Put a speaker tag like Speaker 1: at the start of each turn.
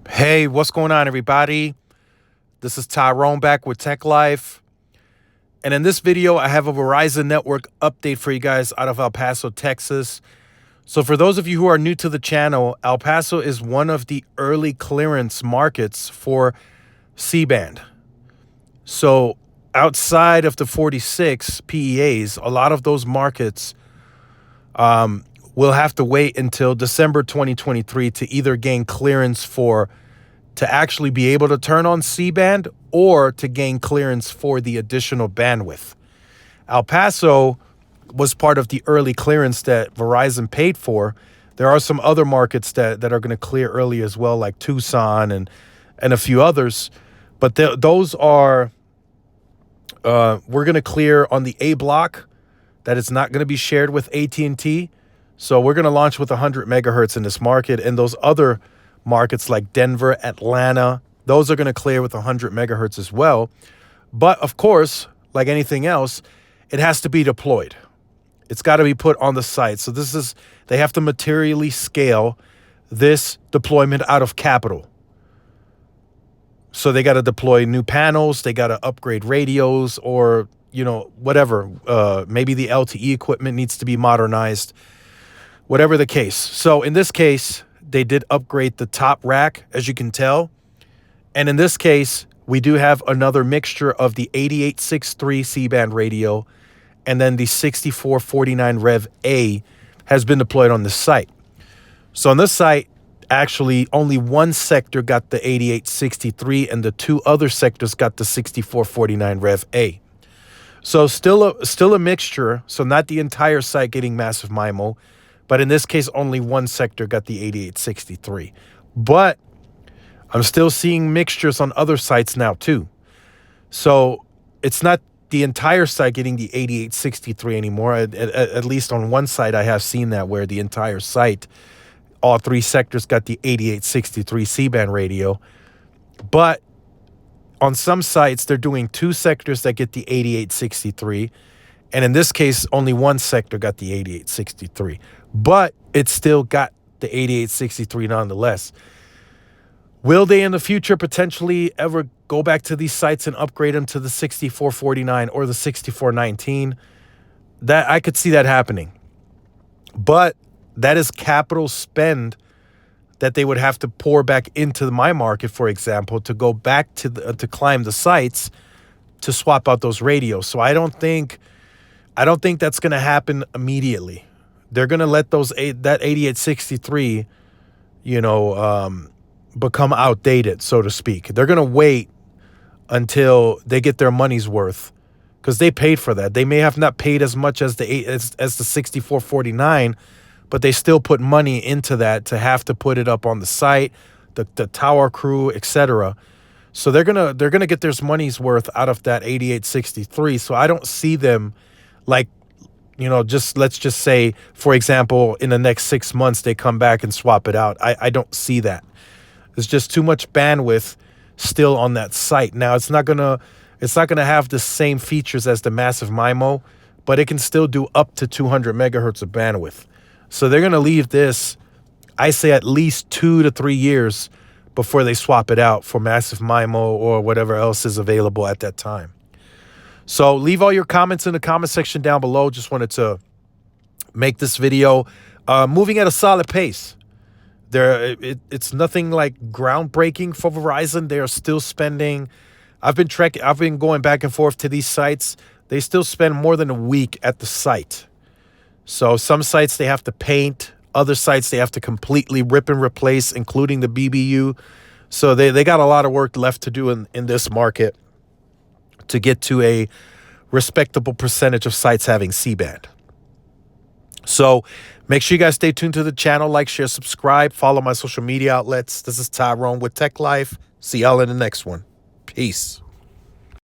Speaker 1: Hey, what's going on, everybody? This is Tyrone back with Tech Life. And in this video, I have a Verizon network update for you guys out of El Paso, Texas. So for those of you who are new to the channel, El Paso is one of the early clearance markets for C-band. So outside of the 46 PEAs, a lot of those markets will have to wait until December 2023 to either gain clearance to actually be able to turn on C-band or to gain clearance for the additional bandwidth. El Paso was part of the early clearance that Verizon paid for. There are some other markets that are going to clear early as well, like Tucson and a few others. But those are, we're going to clear on the A block that is not going to be shared with AT&T. So we're going to launch with 100 megahertz in this market, and those other markets like Denver, Atlanta, those are going to clear with 100 megahertz as well. But of course, like anything else, it has to be deployed. It's got to be put on the site. So they have to materially scale this deployment out of capital. So they got to deploy new panels, they got to upgrade radios, or, whatever. Maybe the LTE equipment needs to be modernized, whatever the case. So in this case, they did upgrade the top rack, as you can tell. And in this case, we do have another mixture of the 8863 C-band radio, and then the 6449 Rev A has been deployed on this site. So on this site, actually only one sector got the 8863 and the two other sectors got the 6449 Rev A. So still a mixture, so not the entire site getting massive MIMO, but in this case, only one sector got the 8863. But I'm still seeing mixtures on other sites now too. So it's not the entire site getting the 8863 anymore. At least on one site, I have seen that where the entire site, all three sectors got the 8863 C-band radio. But on some sites, they're doing two sectors that get the 8863. And in this case, only one sector got the 8863. But it still got the 8863 nonetheless. Will they in the future potentially ever go back to these sites and upgrade them to the 6449 or the 6419? That I could see that happening. But that is capital spend that they would have to pour back into my market, for example, to go back to climb the sites to swap out those radios. So I don't think that's going to happen immediately. They're going to let that 8863, become outdated, so to speak. They're going to wait until they get their money's worth, because they paid for that. They may have not paid as much as the 6449, but they still put money into that to have to put it up on the site, the tower crew, etc. So they're gonna get their money's worth out of that 8863. So I don't see them let's just say, for example, in the next 6 months they come back and swap it out. I don't see that. There's just too much bandwidth still on that site. Now it's not gonna have the same features as the massive MIMO, but it can still do up to 200 megahertz of bandwidth. So they're gonna leave this, I say, at least 2 to 3 years before they swap it out for massive MIMO or whatever else is available at that time. So leave all your comments in the comment section down below. Just wanted to make this video moving at a solid pace. It's nothing like groundbreaking for Verizon. They are still spending. I've been going back and forth to these sites. They still spend more than a week at the site. So some sites they have to paint. Other sites they have to completely rip and replace, including the BBU. So they got a lot of work left to do in this market to get to a respectable percentage of sites having C-band. So make sure you guys stay tuned to the channel, like, share, subscribe, follow my social media outlets. This is Tyrone with Tech Life. See y'all in the next one. Peace.